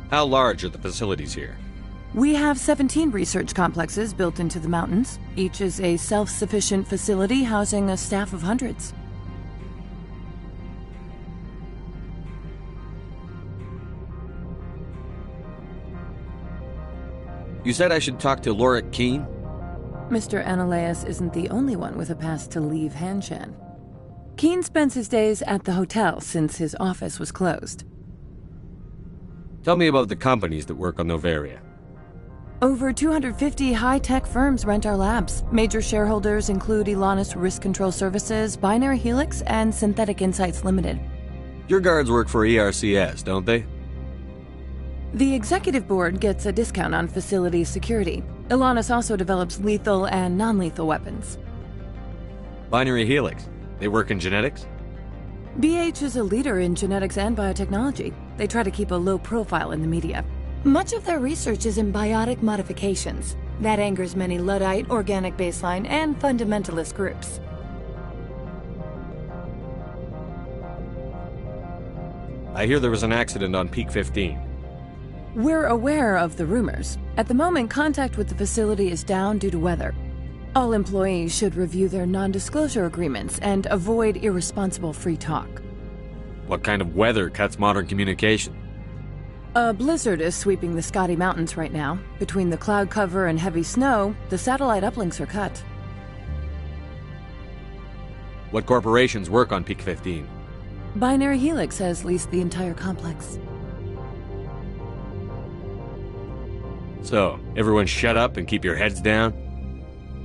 How large are the facilities here? We have 17 research complexes built into the mountains. Each is a self-sufficient facility housing a staff of hundreds. You said I should talk to Lorik Keen? Mr. Ananias isn't the only one with a pass to leave Hanshan. Keen spends his days at the hotel since his office was closed. Tell me about the companies that work on Noveria. Over 250 high-tech firms rent our labs. Major shareholders include Elanus Risk Control Services, Binary Helix, and Synthetic Insights Limited. Your guards work for ERCS, don't they? The executive board gets a discount on facility security. Elanus also develops lethal and non-lethal weapons. Binary Helix. They work in genetics? BH is a leader in genetics and biotechnology. They try to keep a low profile in the media. Much of their research is in biotic modifications. That angers many Luddite, organic baseline, and fundamentalist groups. I hear there was an accident on Peak 15. We're aware of the rumors. At the moment, contact with the facility is down due to weather. All employees should review their non-disclosure agreements and avoid irresponsible free talk. What kind of weather cuts modern communication? A blizzard is sweeping the Scotty Mountains right now. Between the cloud cover and heavy snow, the satellite uplinks are cut. What corporations work on Peak 15? Binary Helix has leased the entire complex. So, everyone shut up and keep your heads down?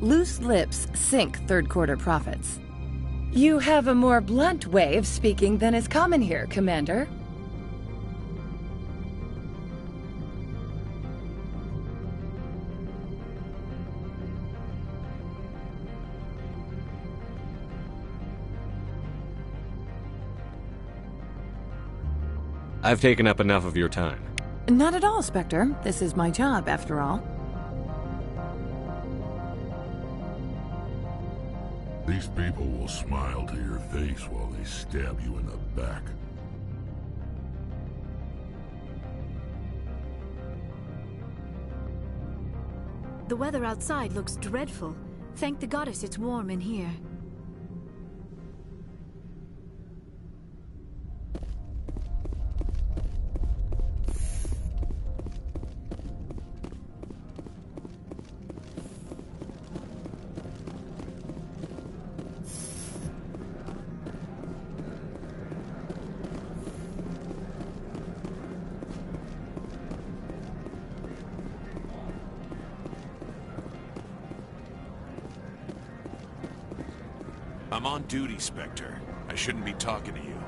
Loose lips sink third-quarter profits. You have a more blunt way of speaking than is common here, Commander. I've taken up enough of your time. Not at all, Spectre. This is my job, after all. These people will smile to your face while they stab you in the back. The weather outside looks dreadful. Thank the goddess it's warm in here. I'm on duty, Spectre. I shouldn't be talking to you.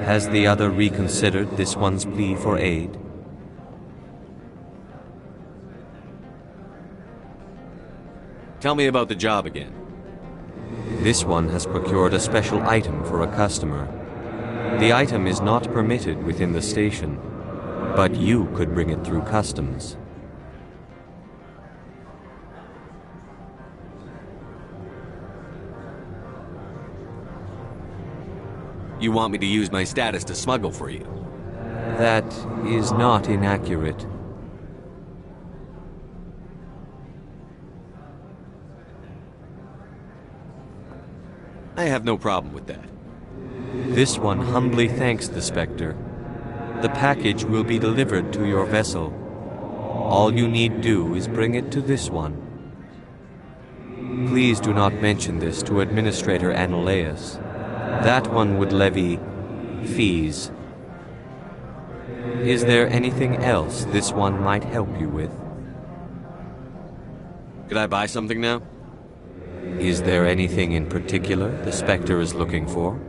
Has the other reconsidered this one's plea for aid? Tell me about the job again. This one has procured a special item for a customer. The item is not permitted within the station, but you could bring it through customs. You want me to use my status to smuggle for you? That is not inaccurate. I have no problem with that. This one humbly thanks the Spectre. The package will be delivered to your vessel. All you need do is bring it to this one. Please do not mention this to Administrator Ananias. That one would levy fees. Is there anything else this one might help you with? Could I buy something now? Is there anything in particular the Spectre is looking for?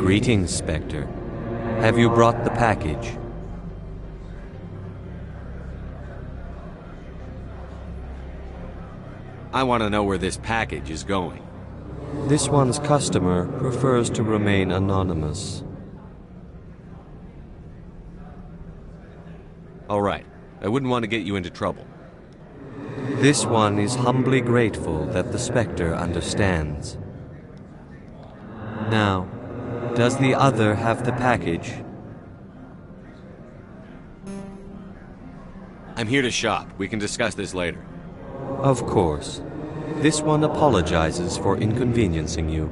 Greetings, Spectre. Have you brought the package? I want to know where this package is going. This one's customer prefers to remain anonymous. All right. I wouldn't want to get you into trouble. This one is humbly grateful that the Spectre understands. Now, does the other have the package? I'm here to shop. We can discuss this later. Of course. This one apologizes for inconveniencing you.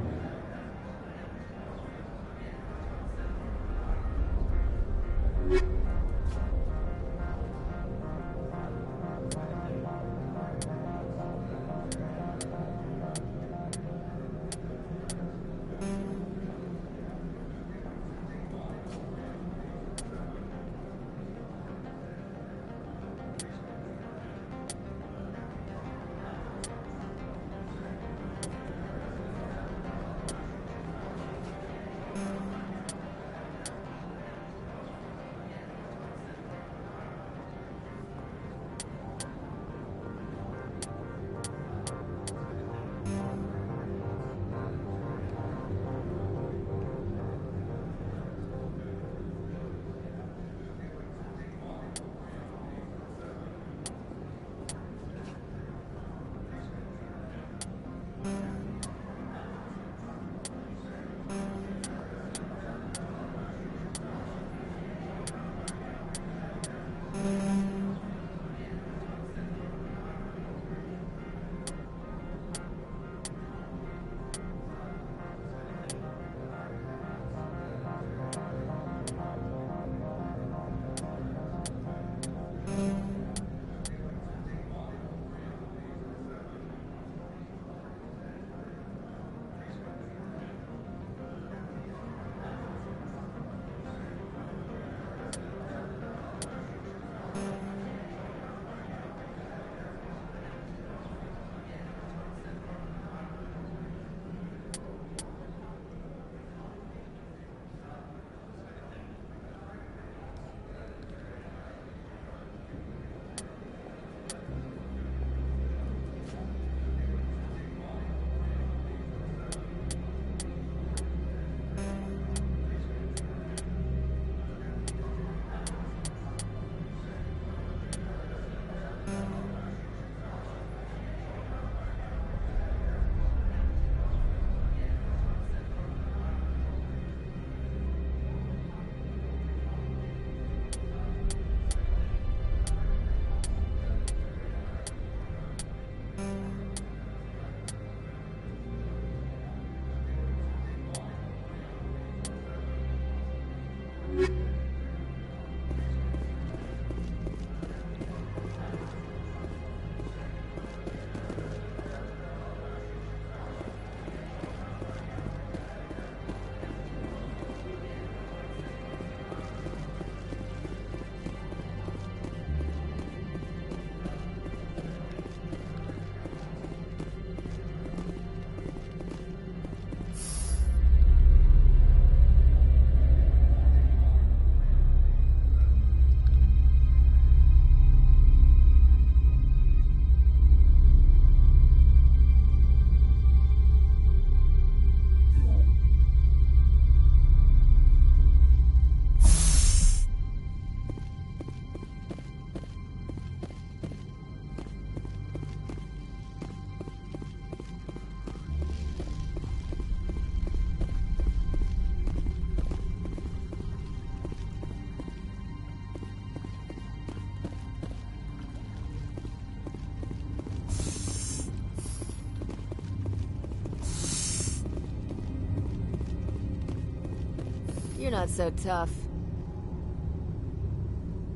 You're not so tough.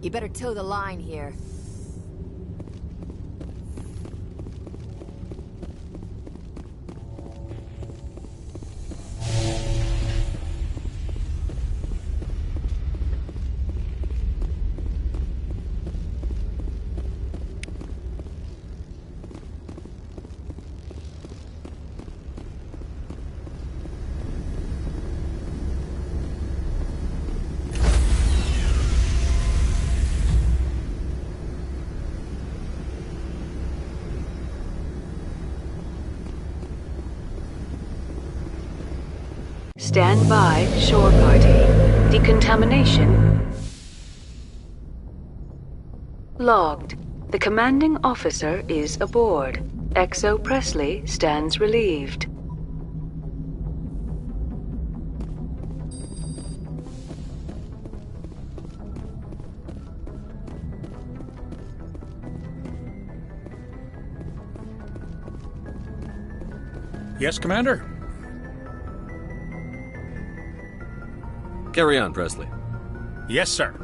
You better toe the line here. Stand by, shore party. Decontamination logged. The commanding officer is aboard. Exo Presley stands relieved. Yes, Commander? Carry on, Presley. Yes, sir.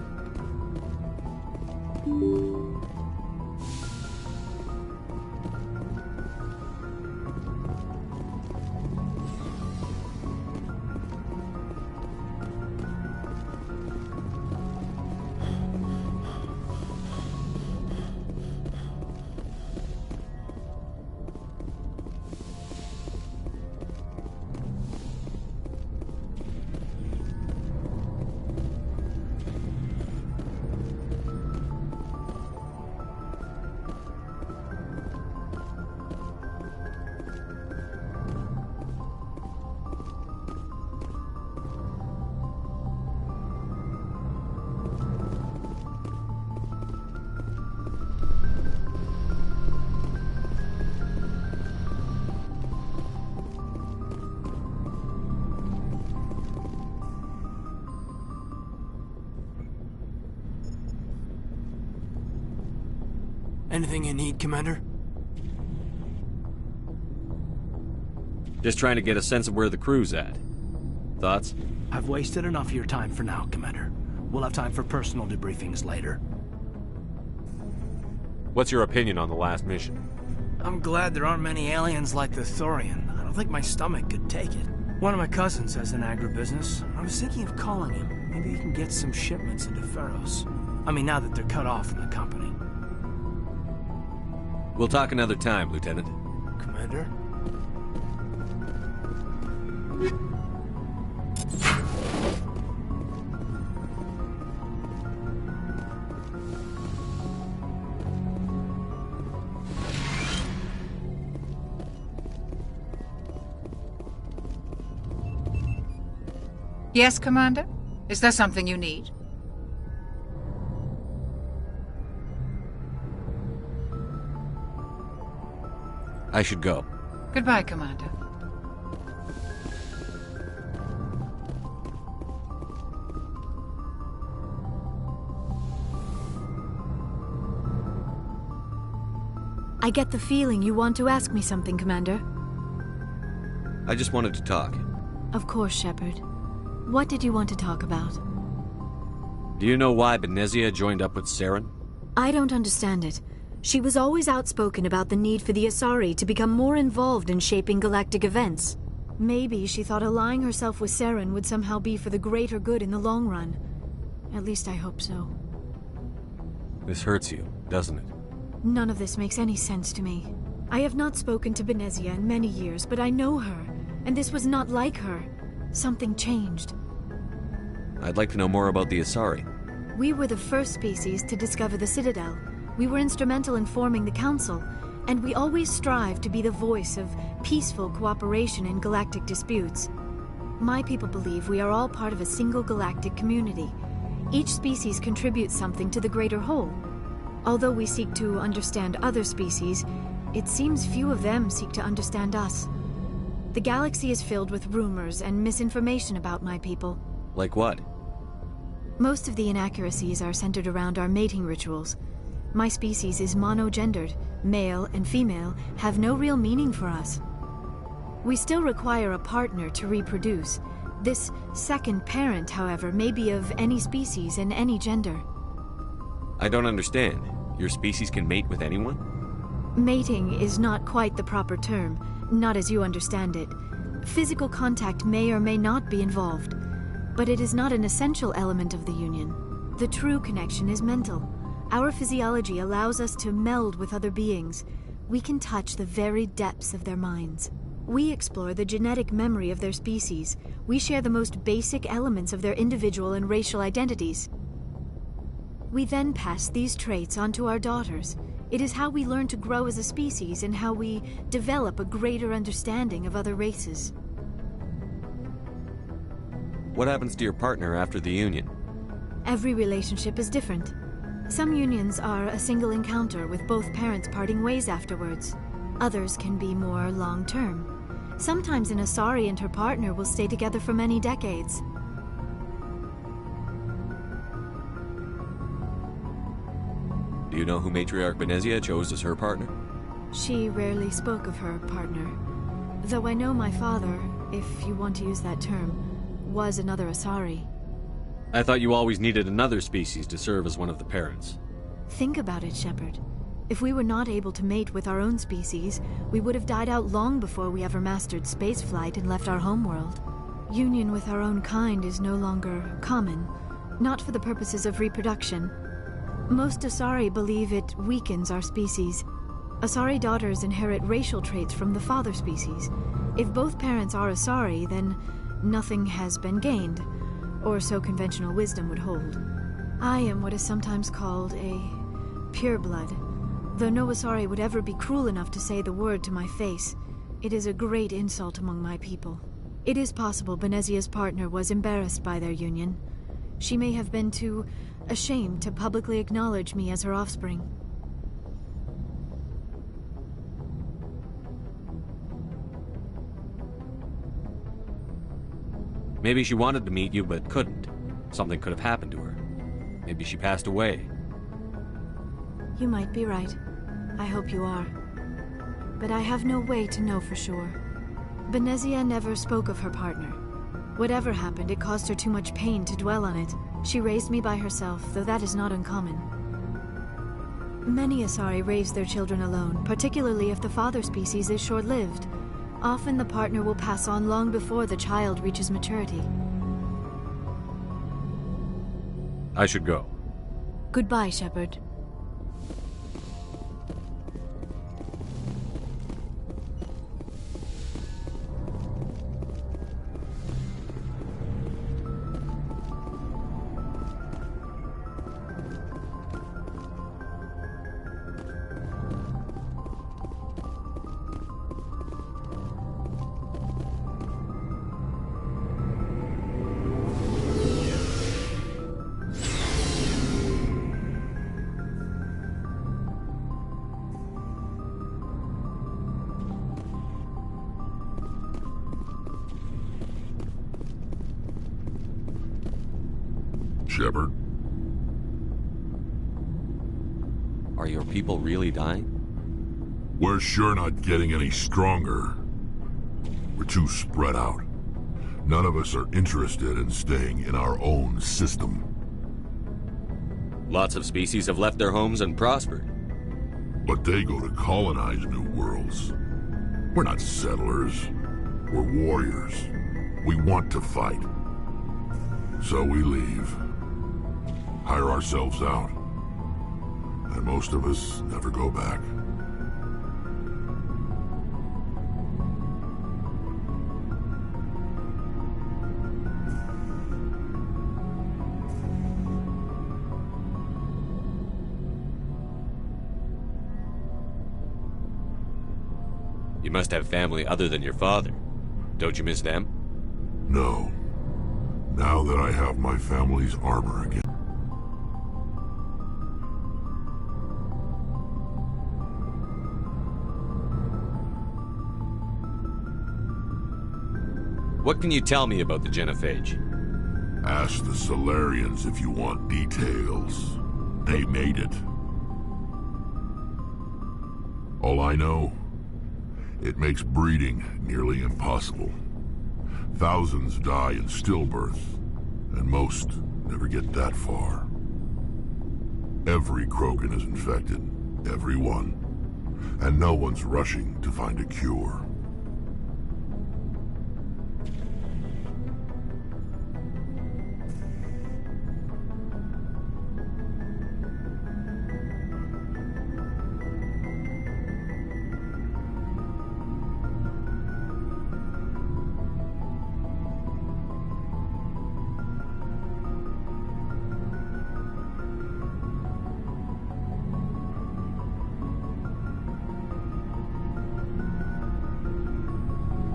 Anything you need, Commander? Just trying to get a sense of where the crew's at. Thoughts? I've wasted enough of your time for now, Commander. We'll have time for personal debriefings later. What's your opinion on the last mission? I'm glad there aren't many aliens like the Turian. I don't think my stomach could take it. One of my cousins has an agribusiness. I was thinking of calling him. Maybe he can get some shipments into Pharos. I mean, now that they're cut off from the company. We'll talk another time, Lieutenant. Commander? Yes, Commander? Is there something you need? I should go. Goodbye, Commander. I get the feeling you want to ask me something, Commander. I just wanted to talk. Of course, Shepard. What did you want to talk about? Do you know why Benezia joined up with Saren? I don't understand it. She was always outspoken about the need for the Asari to become more involved in shaping galactic events. Maybe she thought allying herself with Saren would somehow be for the greater good in the long run. At least I hope so. This hurts you, doesn't it? None of this makes any sense to me. I have not spoken to Benezia in many years, but I know her, and this was not like her. Something changed. I'd like to know more about the Asari. We were the first species to discover the Citadel. We were instrumental in forming the Council, and we always strive to be the voice of peaceful cooperation in galactic disputes. My people believe we are all part of a single galactic community. Each species contributes something to the greater whole. Although we seek to understand other species, it seems few of them seek to understand us. The galaxy is filled with rumors and misinformation about my people. Like what? Most of the inaccuracies are centered around our mating rituals. My species is monogendered. Male and female have no real meaning for us. We still require a partner to reproduce. This second parent, however, may be of any species and any gender. I don't understand. Your species can mate with anyone? Mating is not quite the proper term, not as you understand it. Physical contact may or may not be involved, but it is not an essential element of the union. The true connection is mental. Our physiology allows us to meld with other beings. We can touch the very depths of their minds. We explore the genetic memory of their species. We share the most basic elements of their individual and racial identities. We then pass these traits on to our daughters. It is how we learn to grow as a species and how we develop a greater understanding of other races. What happens to your partner after the union? Every relationship is different. Some unions are a single encounter with both parents parting ways afterwards. Others can be more long-term. Sometimes an Asari and her partner will stay together for many decades. Do you know who Matriarch Benezia chose as her partner? She rarely spoke of her partner. Though I know my father, if you want to use that term, was another Asari. I thought you always needed another species to serve as one of the parents. Think about it, Shepard. If we were not able to mate with our own species, we would have died out long before we ever mastered spaceflight and left our homeworld. Union with our own kind is no longer common, not for the purposes of reproduction. Most Asari believe it weakens our species. Asari daughters inherit racial traits from the father species. If both parents are Asari, then nothing has been gained, or so conventional wisdom would hold. I am what is sometimes called a pureblood. Though no Asari would ever be cruel enough to say the word to my face, it is a great insult among my people. It is possible Benezia's partner was embarrassed by their union. She may have been too ashamed to publicly acknowledge me as her offspring. Maybe she wanted to meet you, but couldn't. Something could have happened to her. Maybe she passed away. You might be right. I hope you are. But I have no way to know for sure. Benezia never spoke of her partner. Whatever happened, it caused her too much pain to dwell on it. She raised me by herself, though that is not uncommon. Many Asari raise their children alone, particularly if the father species is short-lived. Often the partner will pass on long before the child reaches maturity. I should go. Goodbye, Shepard. Shepard? Are your people really dying? We're sure not getting any stronger. We're too spread out. None of us are interested in staying in our own system. Lots of species have left their homes and prospered. But they go to colonize new worlds. We're not settlers. We're warriors. We want to fight. So we leave. Hire ourselves out. And most of us never go back. You must have family other than your father. Don't you miss them? No. Now that I have my family's armor again. What can you tell me about the genophage? Ask the Solarians if you want details. They made it. All I know, it makes breeding nearly impossible. Thousands die in stillbirth, and most never get that far. Every Krogan is infected, every one, and no one's rushing to find a cure.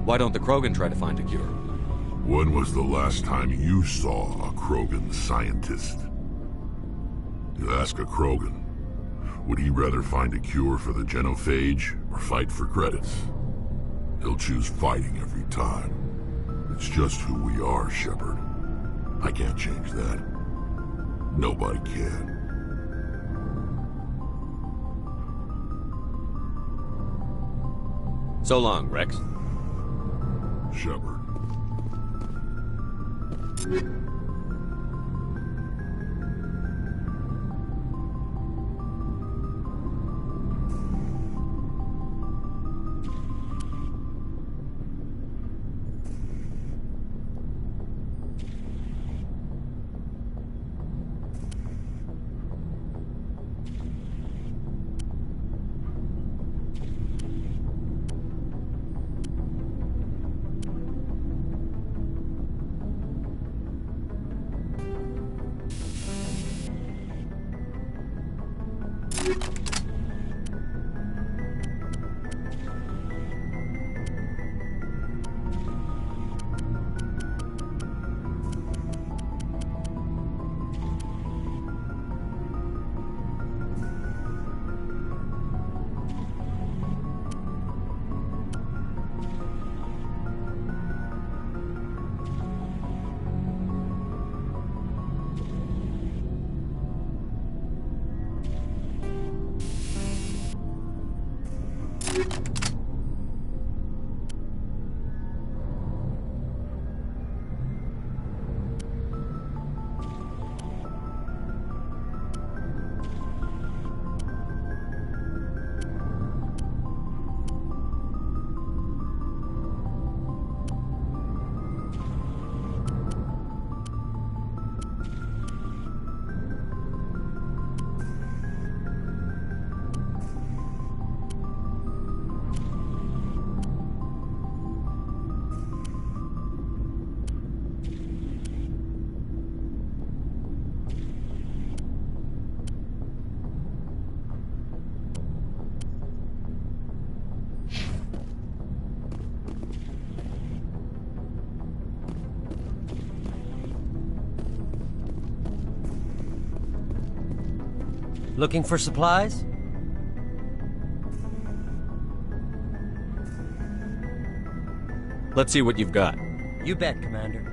Why don't the Krogan try to find a cure? When was the last time you saw a Krogan scientist? You ask a Krogan, would he rather find a cure for the genophage or fight for credits? He'll choose fighting every time. It's just who we are, Shepard. I can't change that. Nobody can. So long, Rex. Shepard. Looking for supplies? Let's see what you've got. You bet, Commander.